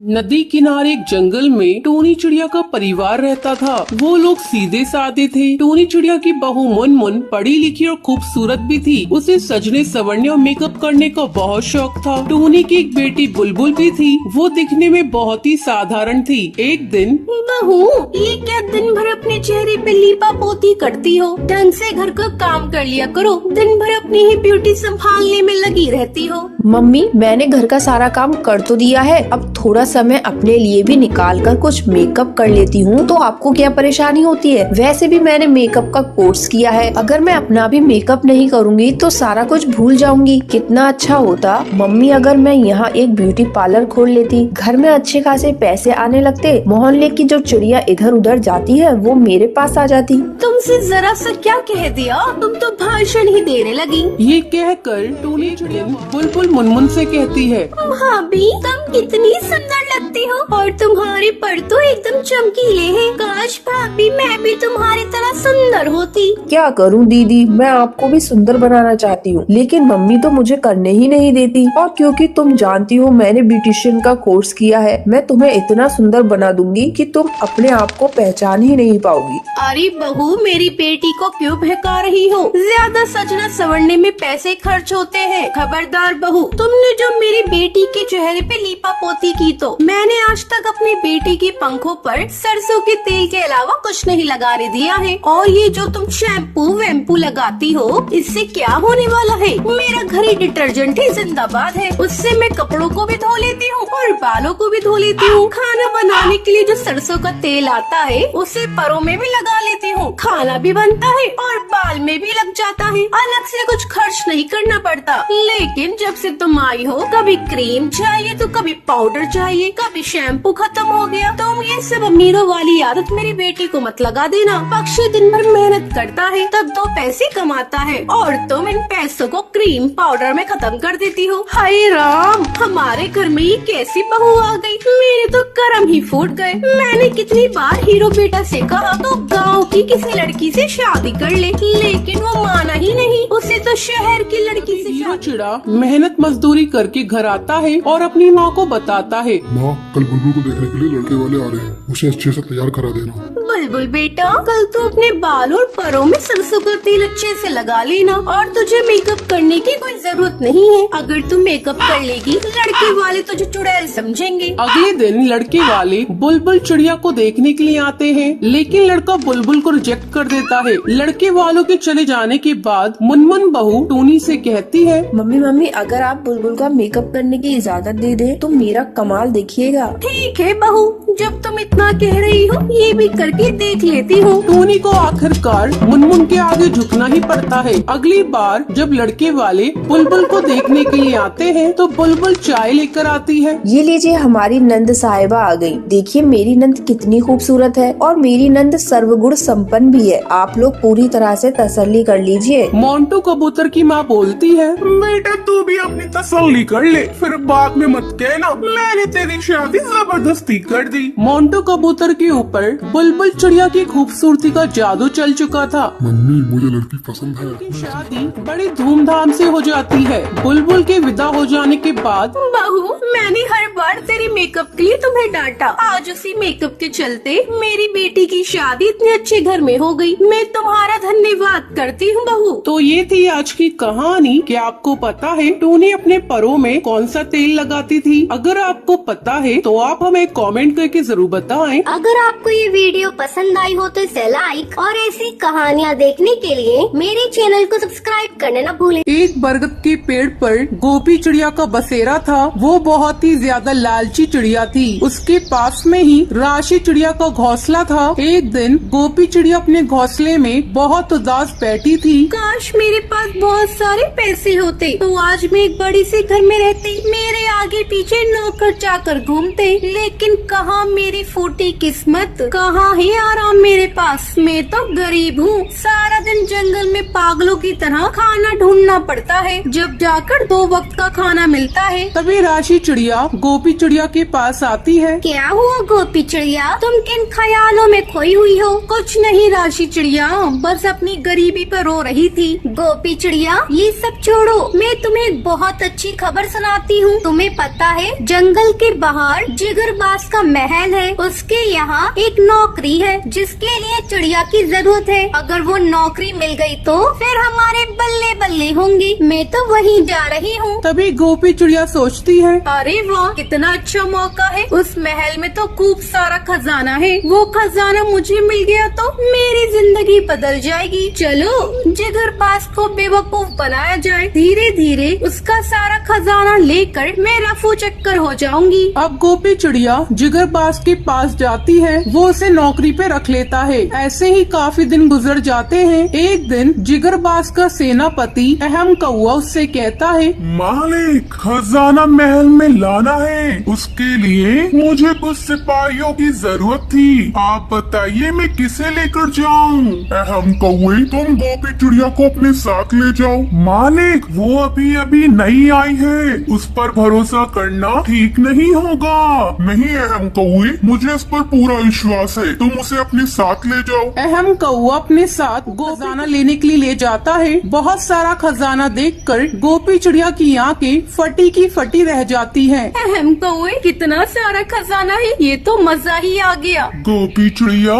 नदी किनारे एक जंगल में टोनी चिड़िया का परिवार रहता था। वो लोग सीधे साधे थे। टोनी चिड़िया की बहू मुनमुन पढ़ी लिखी और खूबसूरत भी थी। उसे सजने संवरने और मेकअप करने का बहुत शौक था। टोनी की एक बेटी बुलबुल भी थी। वो दिखने में बहुत ही साधारण थी। एक दिन, बहू, ये क्या दिन भर अपने चेहरे पे लीपा पोती करती हो? ढंग से घर का काम कर लिया करो। दिन भर अपनी ही ब्यूटी संभालने में लगी रहती हो। मम्मी, मैंने घर का सारा काम कर तो दिया है। अब थोड़ा समय अपने लिए भी निकाल कर कुछ मेकअप कर लेती हूँ। तो आपको क्या परेशानी होती है? वैसे भी मैंने मेकअप का कोर्स किया है। अगर मैं अपना भी मेकअप नहीं करूँगी तो सारा कुछ भूल जाऊंगी। कितना अच्छा होता मम्मी अगर मैं यहाँ एक ब्यूटी पार्लर खोल लेती। घर में अच्छे खासे पैसे आने लगते। मोहल्ले की जो चिड़िया इधर उधर जाती है वो मेरे पास आ जाती। तुमसे जरा सा क्या कह दिया? तुम तो भाषण ही देने लगी। ये कहकर टोनी चिड़िया बुलबुल मुनमुन से कहती है, भाभी, तुम कितनी सुंदर लगती हो और तुम्हारे पर तो एकदम चमकीले हैं। काश भाभी मैं भी तुम्हारी तरह सुंदर होती। क्या करूं दीदी, मैं आपको भी सुंदर बनाना चाहती हूँ, लेकिन मम्मी तो मुझे करने ही नहीं देती। और क्योंकि तुम जानती हो मैंने ब्यूटिशियन का कोर्स किया है, मैं तुम्हें इतना सुंदर बना दूंगी कि तुम अपने आप को पहचान ही नहीं पाओगी। अरे बहू, मेरी बेटी को क्यों बहका रही हो? ज्यादा सजना संवरने में पैसे खर्च होते हैं। खबरदार बहू, तुमने जो मेरी बेटी के चेहरे पे लीपा पोती की तो मैंने आज तक अपनी बेटी के पंखों पर सरसों के तेल के अलावा कुछ नहीं लगाने दिया है। और ये जो तुम शैम्पू वैम्पू लगाती हो, इससे क्या होने वाला है? मेरा घर ही डिटर्जेंट ही जिंदाबाद है। उससे मैं कपड़ों को भी धो लेती हूँ और बालों को भी धो लेती हूँ। खाना बनाने के लिए जो सरसों का तेल आता है उसे परों में भी लगा लेती हूँ। खाना भी बनता है और बाल में भी लग जाता है। अलग से कुछ खर्च नहीं करना पड़ता। लेकिन जब से तुम आई हो, कभी क्रीम चाहिए तो कभी पाउडर चाहिए, कभी शैम्पू खत्म हो गया। तुम ये सब अमीरों वाली आदत मेरी बेटी को मत लगा देना। पक्षी दिन भर मेहनत करता है तब 2 पैसे कमाता है और तुम इन पैसों को क्रीम पाउडर में खत्म कर देती हो। हाय राम, हमारे घर में ये कैसी बहू आ गई? मेरे तो कर्म ही फूट गए। मैंने कितनी बार हीरो बेटा से कहा तो गाँव की किसी लड़की से शादी कर ले, लेकिन वो माना ही नहीं। उसे तो शहर की लड़की से हीरो चिड़ा मेहनत मजदूरी करके घर आता है और अपनी माँ को बताता है, माँ, कल बुलबुल को देखने के लिए लड़के वाले आ रहे हैं, उसे अच्छे से तैयार करा देना। बुलबुल बेटा, कल तू अपने बाल और परों में सरसों का तेल अच्छे से लगा लेना और तुझे मेकअप करने की कोई जरूरत नहीं है। अगर तू मेकअप कर लेगी लड़के वाले तुझे चुड़ैल समझेंगे। अगले दिन लड़के वाले बुलबुल चिड़िया को देखने के लिए आते हैं, लेकिन लड़का बुलबुल को रिजेक्ट कर देता है। लड़के वालों के चले जाने के बाद मुनमुन बहू टोनी से कहती है, मम्मी, अगर आप बुलबुल का मेकअप करने की इजाजत दे दे तो मेरा कमाल देखिएगा। ठीक है बहू, जब तुम इतना कह रही हो ये भी करके देख लेती हूँ। टोनी को आखिरकार मुनमुन के आगे झुकना ही पड़ता है। अगली बार जब लड़के वाले बुलबुल को देखने के लिए आते हैं तो बुलबुल चाय लेकर आती है। ये लीजिए, हमारी नंद साहिबा आ गई। देखिए मेरी नंद कितनी खूबसूरत है और मेरी नंद सर्वगुण संपन्न भी है। आप लोग पूरी तरह से तसल्ली कर लीजिए। मोंटू कबूतर की माँ बोलती है, बेटा तू भी अपनी तसल्ली कर ले, फिर बाद में मत कहना मैंने तेरी शादी जबरदस्ती कर दी। मोंटू कबूतर के ऊपर बुलबुल चिड़िया की खूबसूरती का जादू चल चुका था। मम्मी, मुझे लड़की पसंद है। की शादी बड़ी धूमधाम से हो जाती है। बुलबुल के विदा हो जाने के बाद, बहू, मैंने हर बार तेरे मेकअप के लिए तुम्हें डांटा। आज उसी मेकअप के चलते मेरी बेटी की शादी इतने अच्छे घर में हो गई। मैं तुम्हारा धन्यवाद करती हूँ बहू। तो ये थी आज की कहानी। क्या आपको पता है टोनी अपने परों में कौन सा तेल लगाती थी? अगर आपको पता है तो आप हमें कमेंट करके जरूर बताएं। अगर आपको ये वीडियो पसंद आई हो तो इसे लाइक और ऐसी कहानियाँ देखने के लिए मेरे चैनल को सब्सक्राइब करना न भूलें। एक बरगद के पेड़ पर गोपी चिड़िया का बसेरा था। वो बहुत ही ज्यादा लालची चिड़िया थी। उसके पास में ही राशि चिड़िया का घोंसला था। एक दिन गोपी चिड़िया अपने घोंसले में बहुत उदास बैठी थी। काश मेरे पास बहुत सारे पैसे होते तो आज मैं एक बड़ी सी घर में रहती। मेरे आगे पीछे नौकर चाकर घूमते, लेकिन कहाँ मेरी फूटी किस्मत, कहाँ है आराम मेरे पास। मैं तो गरीब हूँ, सारा दिन जंगल में पागलों की तरह खाना ढूंढना पड़ता है, जब जाकर 2 वक्त का खाना मिलता है। तभी राशि चिड़िया गोपी चिड़िया के पास आती है। क्या हुआ गोपी चिड़िया, तुम किन ख्यालों में खोई हुई हो? कुछ नहीं राशि चिड़िया, बस अपनी गरीबी पर रो रही थी। गोपी चिड़िया ये सब छोड़ो, मैं तुम्हें एक बहुत अच्छी खबर सुनाती हूँ। तुम्हें पता है जंगल के बाहर जिगरबाज का महल है, उसके यहाँ एक नौकरी है जिसके लिए चिड़िया की जरूरत है। अगर वो नौकरी मिल गई तो फिर हमारे बल्ले बल्ले होंगे। मैं तो वहीं जा रही हूँ। तभी गोपी चिड़िया सोचती है, अरे वाह, कितना अच्छा मौका है। उस महल में तो खूब सारा खजाना है, वो खजाना मुझे मिल गया तो मेरी जिंदगी बदल जाएगी। चलो जिगरबाज को बेवकूफ बनाया जाए, धीरे धीरे उसका सारा खजाना लेकर मैं रफू चक्कर हो जाऊंगी। अब गोपी चिड़िया जिगरबाज के पास जाती है, वो उसे नौकरी पे रख लेता है। ऐसे ही काफी दिन गुजर जाते हैं। एक दिन जिगरबाज का सेनापति अहम कौआ उससे कहता है, मालिक खजाना महल में लाना है, उसके लिए मुझे कुछ सिपाहियों की जरूरत थी। आप बताइए मैं किसे लेकर जाऊं? अहम कौए, तुम गोपी चिड़िया को अपने साथ ले जाओ। मालिक वो अभी अभी नई आई है, उस पर भरोसा करना ठीक नहीं होगा। नहीं अहम कौए, मुझे इस पर पूरा विश्वास है, तुम उसे अपने साथ ले जाओ। अहम कौआ अपने साथ खजाना लेने के लिए ले जाता है। बहुत सारा खजाना देखकर गोपी चिड़िया की आंखें फटी की फटी रह जाती हैं। अहम कौए, कितना सारा खजाना है, ये तो मजा ही आ गया। गोपी चिड़िया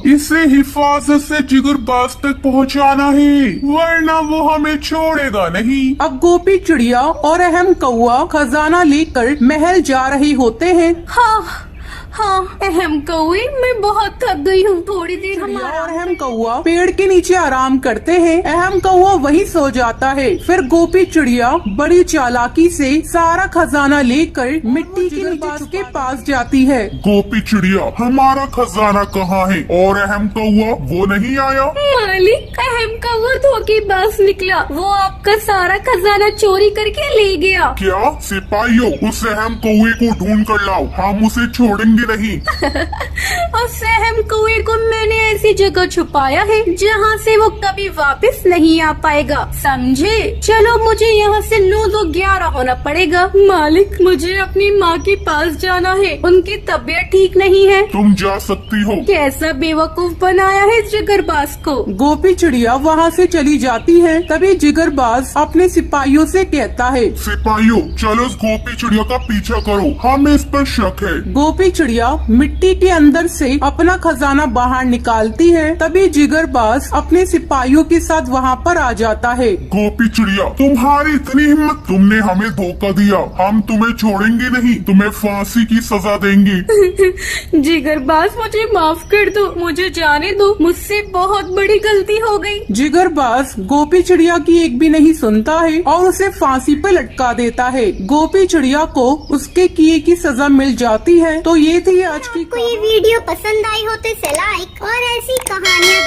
इसे हिफाजत से जिगरबाज तक पहुंचाना है, वरना वो हमें छोड़ेगा नहीं। अब गोपी चिड़िया और अहम कौआ खजाना लेकर महल जा रहे होते हैं। हाँ हाँ, अहम कौए, मैं बहुत थक गई हूँ, थोड़ी देर चिड़िया हमारा और अहम कौआ पेड़ के नीचे आराम करते हैं। अहम कौआ वहीं सो जाता है। फिर गोपी चिड़िया बड़ी चालाकी से सारा खजाना लेकर मिट्टी के नीचे के पास जाती है। गोपी चिड़िया, हमारा खजाना कहाँ है? और अहम कौआ वो नहीं आया? मालिक, अहम कौआ धोखेबाज निकला, वो आपका सारा खजाना चोरी करके ले गया। क्या? सिपाहियों, उस अहम कौए को ढूंढ कर लाओ, हम उसे छोड़ेंगे नहीं। उस अहम कौए को मैंने ऐसी जगह छुपाया है जहाँ से वो कभी वापस नहीं आ पाएगा, समझे? चलो मुझे यहाँ से 9 तो 11 होना पड़ेगा। मालिक, मुझे अपनी माँ के पास जाना है, उनकी तबीयत ठीक नहीं है। तुम जा सकती हो। कैसा बेवकूफ बनाया है जिगरबाज को। गोपी चिड़िया वहाँ से चली जाती है। तभी जिगरबाज अपने सिपाहियों से कहता है, सिपाहियों, चलो इस गोपी चिड़िया का पीछा करो, हमें इस पर शक है। गोपी चिड़िया मिट्टी के अंदर से अपना खजाना बाहर निकालती है। तभी जिगरबाज अपने सिपाहियों के साथ वहाँ पर आ जाता है। गोपी चिड़िया, तुम्हारी इतनी हिम्मत, तुमने हमें धोखा दिया, हम तुम्हें छोड़ेंगे नहीं, तुम्हें फांसी की सजा देंगे। जिगरबाज, मुझे माफ कर दो, मुझे जाने दो, मुझसे बहुत बड़ी गलती हो गई। जिगरबाज गोपी चिड़िया की एक भी नहीं सुनता है और उसे फांसी पे लटका देता है। गोपी चिड़िया को उसके किए की सजा मिल जाती है। तो ये थी आज की आपको ये वीडियो पसंद आई हो तो इसे लाइक और ऐसी कहानियाँ